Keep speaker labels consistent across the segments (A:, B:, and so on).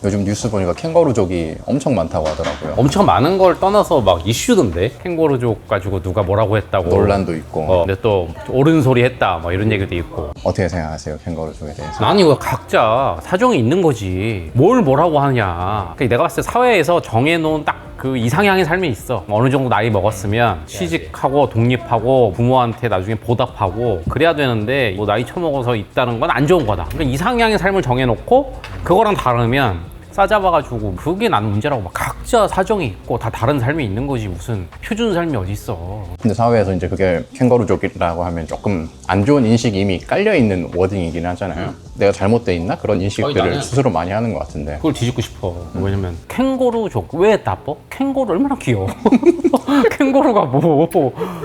A: 요즘 뉴스 보니까 캥거루족이 엄청 많다고 하더라고요.
B: 엄청 많은 걸 떠나서 막 이슈던데? 캥거루족 가지고 누가 뭐라고 했다고.
A: 논란도 있고.
B: 근데 또 옳은 소리 했다 뭐 이런 얘기도 있고.
A: 어떻게 생각하세요, 캥거루족에 대해서?
B: 아니 이거 각자 사정이 있는 거지. 뭘 뭐라고 하냐. 그러니까 내가 봤을 때 사회에서 정해놓은 딱 그 이상향의 삶이 있어. 어느 정도 나이 먹었으면 취직하고 독립하고 부모한테 나중에 보답하고 그래야 되는데 뭐 나이 처먹어서 있다는 건 안 좋은 거다. 그러니까 이상향의 삶을 정해놓고 그거랑 다르면 싸잡아가지고 그게 나는 문제라고 막 각자 사정이 있고 다 다른 삶이 있는 거지 무슨 표준 삶이 어딨어.
A: 근데 사회에서 이제 그게 캥거루족이라고 하면 조금 안 좋은 인식이 이미 깔려있는 워딩이긴 하잖아요. 내가 잘못돼 있나? 그런 인식들을
B: 나는
A: 스스로 많이 하는 것 같은데.
B: 그걸 뒤집고 싶어. 왜냐면 캥거루족 왜 나빠? 캥거루 얼마나 귀여워. 캥거루가 뭐.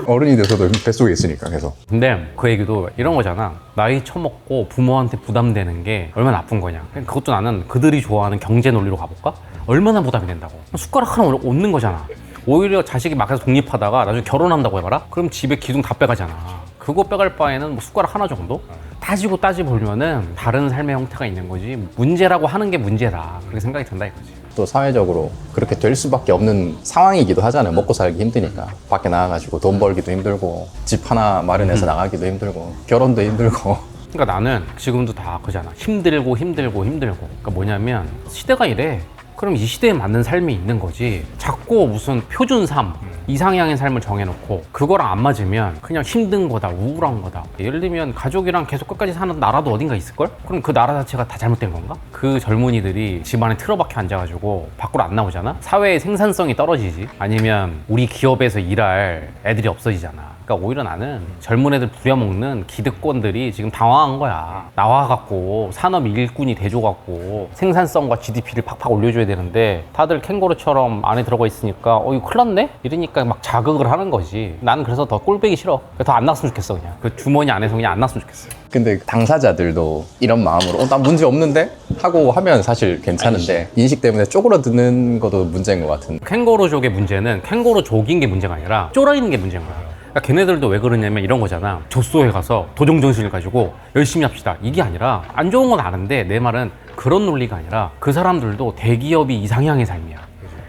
A: 어른이 돼서도 뱃속에 있으니까 계속.
B: 근데 그 얘기도 이런 거잖아. 나이 처먹고 부모한테 부담되는 게 얼마나 나쁜 거냐. 그것도 나는 그들이 좋아하는 경제 논리로 가볼까? 얼마나 부담이 된다고. 숟가락 하나 얹는 거잖아. 오히려 자식이 막 해서 독립하다가 나중에 결혼한다고 해봐라? 그럼 집에 기둥 다 빼가잖아. 그거 빼갈 바에는 뭐 숟가락 하나 정도? 따지고 보면은 다른 삶의 형태가 있는 거지 문제라고 하는 게 문제다. 그렇게 생각이 든다 이거지.
A: 또 사회적으로 그렇게 될 수밖에 없는 상황이기도 하잖아요. 먹고 살기 힘드니까. 밖에 나가가지고 돈 벌기도 힘들고 집 하나 마련해서 나가기도 힘들고 결혼도 힘들고.
B: 그러니까 나는 지금도 다 그잖아. 힘들고. 그러니까 뭐냐면 시대가 이래. 그럼 이 시대에 맞는 삶이 있는 거지. 자꾸 무슨 표준 삶, 이상향의 삶을 정해놓고 그거랑 안 맞으면 그냥 힘든 거다, 우울한 거다. 예를 들면 가족이랑 계속 끝까지 사는 나라도 어딘가 있을걸? 그럼 그 나라 자체가 다 잘못된 건가? 그 젊은이들이 집안에 틀어박혀 앉아가지고 밖으로 안 나오잖아? 사회의 생산성이 떨어지지. 아니면 우리 기업에서 일할 애들이 없어지잖아. 그러니까 오히려 나는 젊은 애들 부려먹는 기득권들이 지금 당황한 거야. 나와갖고 산업 일꾼이 돼줘갖고 생산성과 GDP를 팍팍 올려줘야 되는데 다들 캥거루처럼 안에 들어가 있으니까 이거 큰일 났네? 이러니까 막 자극을 하는 거지. 난 그래서 더 꼴배기 싫어. 더 안 났으면 좋겠어 그냥. 그 주머니 안에서 그냥 안 났으면 좋겠어.
A: 근데 당사자들도 이런 마음으로 난 문제 없는데? 하고 하면 사실 괜찮은데 인식 때문에 쪼그라드는 것도 문제인 것 같은데.
B: 캥거루족의 문제는 캥거루족인 게 문제가 아니라 쫄아있는 게 문제인 거야. 그러니까 걔네들도 왜 그러냐면 이런 거잖아. 족소에 가서 도정정신을 가지고 열심히 합시다. 이게 아니라 안 좋은 건 아는데 내 말은 그런 논리가 아니라 그 사람들도 대기업이 이상향의 삶이야.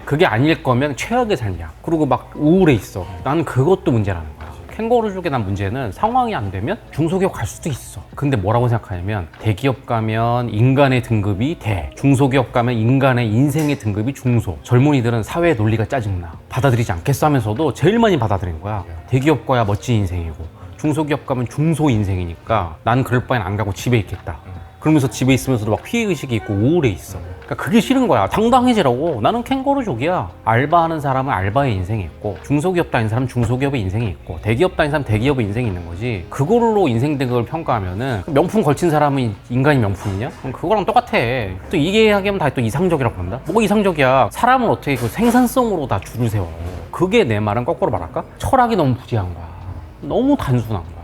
B: 그게 아닐 거면 최악의 삶이야. 그리고 막 우울해 있어. 나는 그것도 문제라는 거야. 캥거루족의 난 문제는 상황이 안 되면 중소기업 갈 수도 있어. 근데 뭐라고 생각하냐면 대기업 가면 인간의 등급이 대, 중소기업 가면 인간의 인생의 등급이 중소. 젊은이들은 사회의 논리가 짜증나. 받아들이지 않겠어 하면서도 제일 많이 받아들인 거야. 대기업 가야 멋진 인생이고 중소기업 가면 중소 인생이니까 난 그럴 바엔 안 가고 집에 있겠다. 그러면서 집에 있으면서도 막 피해의식이 있고 우울해 있어. 그러니까 그게 싫은 거야. 당당해지라고. 나는 캥거루족이야. 알바하는 사람은 알바의 인생이 있고 중소기업 다니는 사람은 중소기업의 인생이 있고 대기업 다니는 사람은 대기업의 인생이 있는 거지. 그걸로 인생 등급을 평가하면은 명품 걸친 사람은 인간이 명품이냐? 그럼 그거랑 똑같아. 또 이게 이야기하면 다 또 이상적이라고 본다? 뭐가 이상적이야. 사람은 어떻게 그 생산성으로 다 줄을 세워. 그게 내 말은 거꾸로 말할까? 철학이 너무 부재한 거야. 너무 단순한 거야.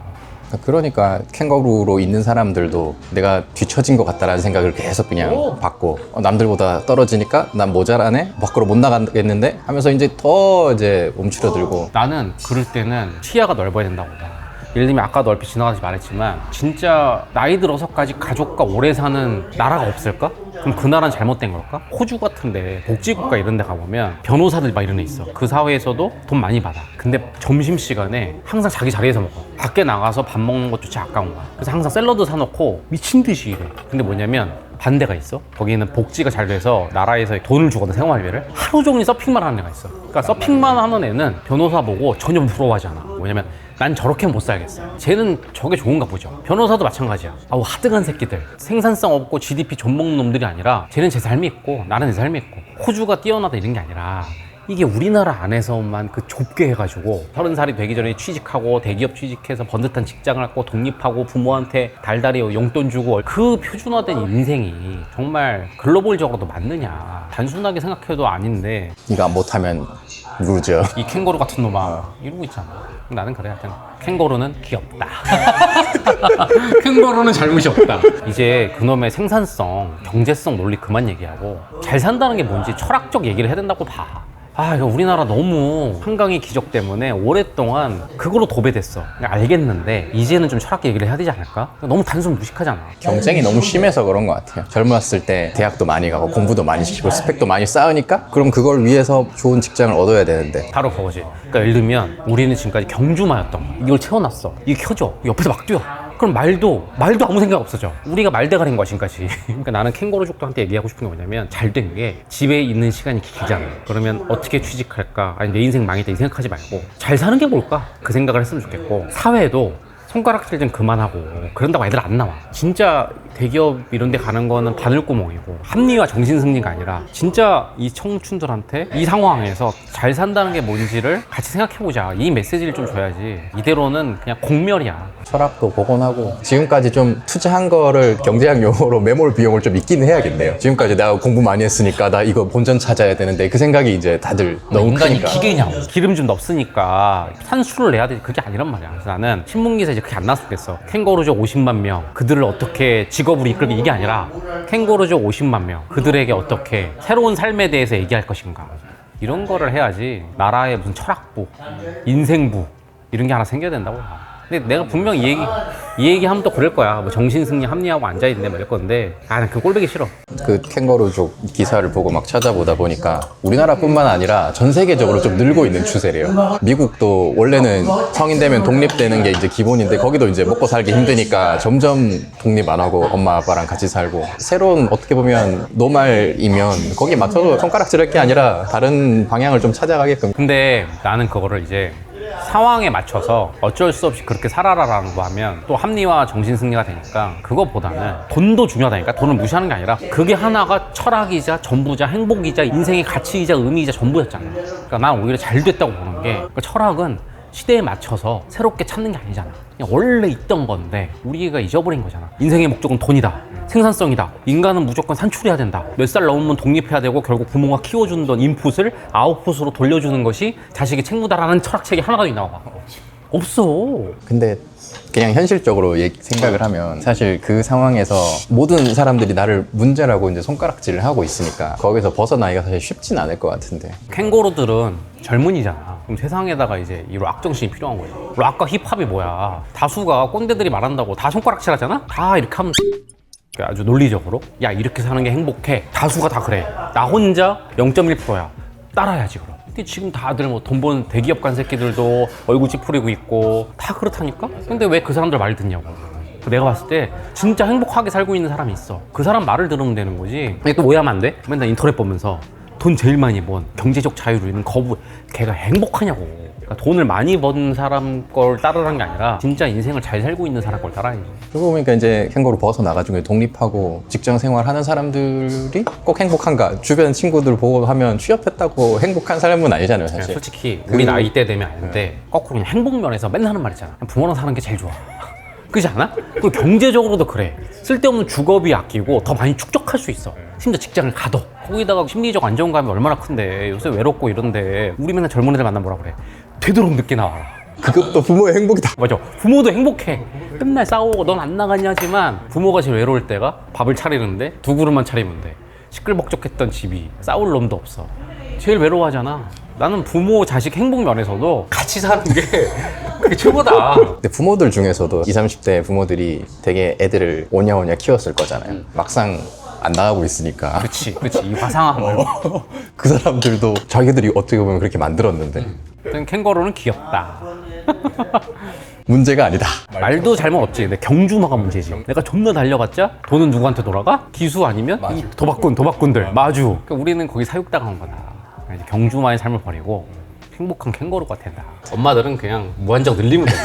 A: 그러니까 캥거루로 있는 사람들도 내가 뒤처진 것 같다라는 생각을 계속 그냥 받고 남들보다 떨어지니까 난 모자라네? 밖으로 못 나가겠는데? 하면서 이제 더 이제 움츠러들고.
B: 나는 그럴 때는 시야가 넓어야 된다고 봐. 예를 들면 아까도 얼핏 지나가듯이 말했지만 진짜 나이 들어서까지 가족과 오래 사는 나라가 없을까? 그럼 그 나라는 잘못된 걸까? 호주 같은데 복지국가 이런 데 가보면 변호사들 막 이런 애 있어. 그 사회에서도 돈 많이 받아. 근데 점심시간에 항상 자기 자리에서 먹어. 밖에 나가서 밥 먹는 것조차 아까운 거야. 그래서 항상 샐러드 사놓고 미친 듯이 일해. 근데 뭐냐면 반대가 있어. 거기는 복지가 잘 돼서 나라에서 돈을 주거든, 생활비를. 하루 종일 서핑만 하는 애가 있어. 그러니까 서핑만 하는 애는 변호사 보고 전혀 부러워하지 않아. 뭐냐면 난 저렇게는 못 살겠어. 쟤는 저게 좋은가 보죠. 변호사도 마찬가지야. 아우 하등한 새끼들. 생산성 없고 GDP 좀 먹는 놈들이 아니라 쟤는 제 삶이 있고 나는 내 삶이 있고 호주가 뛰어나다 이런 게 아니라 이게 우리나라 안에서만 그 좁게 해가지고 30살이 되기 전에 취직하고 대기업 취직해서 번듯한 직장을 갖고 독립하고 부모한테 달달이 용돈 주고 그 표준화된 인생이 정말 글로벌적으로도 맞느냐. 단순하게 생각해도 아닌데
A: 네가 못하면 루저.
B: 이 캥거루 같은 놈아 이러고 있잖아. 나는 그래. 하여튼 캥거루는 귀엽다. 캥거루는 잘못이 없다. 이제 그놈의 생산성, 경제성 논리 그만 얘기하고 잘 산다는 게 뭔지 철학적 얘기를 해야 된다고 봐. 이거 우리나라 너무 한강의 기적 때문에 오랫동안 그걸로 도배됐어. 알겠는데 이제는 좀 철학 얘기를 해야 되지 않을까? 너무 단순 무식하잖아.
A: 경쟁이 너무 심해서 그런 것 같아요. 젊었을 때 대학도 많이 가고 공부도 많이 시키고 스펙도 많이 쌓으니까 그럼 그걸 위해서 좋은 직장을 얻어야 되는데
B: 바로 그거지. 그러니까 예를 들면 우리는 지금까지 경주마였던 거야. 이걸 채워놨어. 이게 켜져. 옆에서 막 뛰어. 그럼 말도 아무 생각 없어져. 우리가 말대가리인 거야 지금까지. 그러니까 나는 캥거루족들한테 얘기하고 싶은 게 뭐냐면 잘 된 게 집에 있는 시간이 길잖아. 그러면 어떻게 취직할까? 아니 내 인생 망했다 이 생각하지 말고 잘 사는 게 뭘까? 그 생각을 했으면 좋겠고 사회도 손가락질 좀 그만하고 그런다고 애들 안 나와. 진짜 대기업 이런 데 가는 거는 바늘구멍이고 합리화 정신승리가 아니라 진짜 이 청춘들한테 이 상황에서 잘 산다는 게 뭔지를 같이 생각해보자. 이 메시지를 좀 줘야지. 이대로는 그냥 공멸이야.
A: 철학도 복원하고 지금까지 좀 투자한 거를 경제학 용어로 매몰 비용을 좀 있기는 해야겠네요. 지금까지 내가 공부 많이 했으니까 나 이거 본전 찾아야 되는데 그 생각이 이제 다들 너무
B: 인간이
A: 크니까.
B: 기계냐. 기름 좀 넣었으니까 산수를 내야 되지. 그게 아니란 말이야. 그래서 나는 신문기사 이제 그렇게 안 나왔으면 좋겠어. 캥거루족 50만 명 그들을 어떻게 직업으로 이끌게 이게 아니라 캥거루족 50만 명 그들에게 어떻게 새로운 삶에 대해서 얘기할 것인가 이런 거를 해야지. 나라에 무슨 철학부 인생부 이런 게 하나 생겨야 된다고 봐. 근데 내가 분명 이 얘기하면 또 그럴 거야. 뭐 정신승리 합리하고 앉아있네 뭐 이럴 건데 난 그 꼴보기 싫어.
A: 그 캥거루족 기사를 보고 막 찾아보다 보니까 우리나라뿐만 아니라 전 세계적으로 좀 늘고 있는 추세래요. 미국도 원래는 성인 되면 독립되는 게 이제 기본인데 거기도 이제 먹고 살기 힘드니까 점점 독립 안 하고 엄마 아빠랑 같이 살고 새로운 어떻게 보면 노말이면 거기 맞춰서 손가락질할 게 아니라 다른 방향을 좀 찾아가게끔.
B: 근데 나는 그거를 이제 상황에 맞춰서 어쩔 수 없이 그렇게 살아라라는 거 하면 또 합리화 정신승리가 되니까 그거보다는 돈도 중요하다니까. 돈을 무시하는 게 아니라 그게 하나가 철학이자 전부자 행복이자 인생의 가치이자 의미이자 전부였잖아. 그러니까 난 오히려 잘 됐다고 보는 게 그러니까 철학은 시대에 맞춰서 새롭게 찾는 게 아니잖아. 그냥 원래 있던 건데 우리가 잊어버린 거잖아. 인생의 목적은 돈이다. 생산성이다. 인간은 무조건 산출해야 된다. 몇 살 넘으면 독립해야 되고 결국 부모가 키워주던 인풋을 아웃풋으로 돌려주는 것이 자식의 책무다라는 철학책이 하나가 있나 봐. 없어.
A: 근데 그냥 현실적으로 생각을 하면 사실 그 상황에서 모든 사람들이 나를 문제라고 이제 손가락질을 하고 있으니까 거기서 벗어나기가 사실 쉽진 않을 것 같은데.
B: 캥거루들은 젊은이잖아. 그럼 세상에다가 이제 이 락 정신이 필요한 거지. 락과 힙합이 뭐야. 다수가 꼰대들이 말한다고 다 손가락질 하잖아? 다 이렇게 하면 아주 논리적으로 야 이렇게 사는 게 행복해. 다수가 다 그래. 나 혼자 0.1%야. 따라야지 그럼. 근데 지금 다들 뭐 돈 버는 대기업 간 새끼들도 얼굴 찌푸리고 있고 다 그렇다니까? 근데 왜 그 사람들 말 듣냐고. 내가 봤을 때 진짜 행복하게 살고 있는 사람이 있어. 그 사람 말을 들으면 되는 거지. 근데 또 오해하면 안 돼? 맨날 인터넷 보면서 돈 제일 많이 번 경제적 자유로 있는 거부 걔가 행복하냐고. 그러니까 돈을 많이 번 사람 걸 따르라는 게 아니라 진짜 인생을 잘 살고 있는 사람 걸 따라야지.
A: 그러고 보니까 이제 캥거루 벗어나가지고 독립하고 직장 생활하는 사람들이 꼭 행복한가? 주변 친구들 보고 하면 취업했다고 행복한 삶은 아니잖아요, 사실.
B: 솔직히 우리 나이 때 되면 아는데 거꾸로 그냥 행복 면에서 맨날 하는 말 있잖아. 그냥 부모랑 사는 게 제일 좋아. 그렇지 않아? 그리고 경제적으로도 그래. 쓸데없는 주거비 아끼고 더 많이 축적할 수 있어. 심지어 직장을 가도. 거기다가 심리적 안정감이 얼마나 큰데 요새 외롭고 이런데 우리 맨날 젊은 애들 만나면 뭐라 그래. 되도록 늦게 나와라.
A: 그것도 부모의 행복이다.
B: 맞아. 부모도 행복해. 맨날 싸우고 넌 안 나가냐 하지만 부모가 제일 외로울 때가 밥을 차리는데 두 그릇만 차리면 돼. 시끌벅적했던 집이 싸울 놈도 없어. 제일 외로워하잖아. 나는 부모 자식 행복 면에서도 같이 사는 게 그게 최고다.
A: 근데 부모들 중에서도 20, 30대 부모들이 되게 애들을 오냐오냐 키웠을 거잖아요. 막상 안 나가고 있으니까.
B: 그렇지 이 화상함을.
A: 그 사람들도 자기들이 어떻게 보면 그렇게 만들었는데
B: 캥거루는 귀엽다.
A: 문제가 아니다.
B: 말도 잘못 없지. 근데 경주마가 문제지. 내가 존나 달려봤자 돈은 누구한테 돌아가? 기수 아니면 이 도박꾼들 마주. 그러니까 우리는 거기 사육당한 거다. 이제 경주마의 삶을 버리고 행복한 캥거루가 된다. 엄마들은 그냥 무한정 늘리면 된다.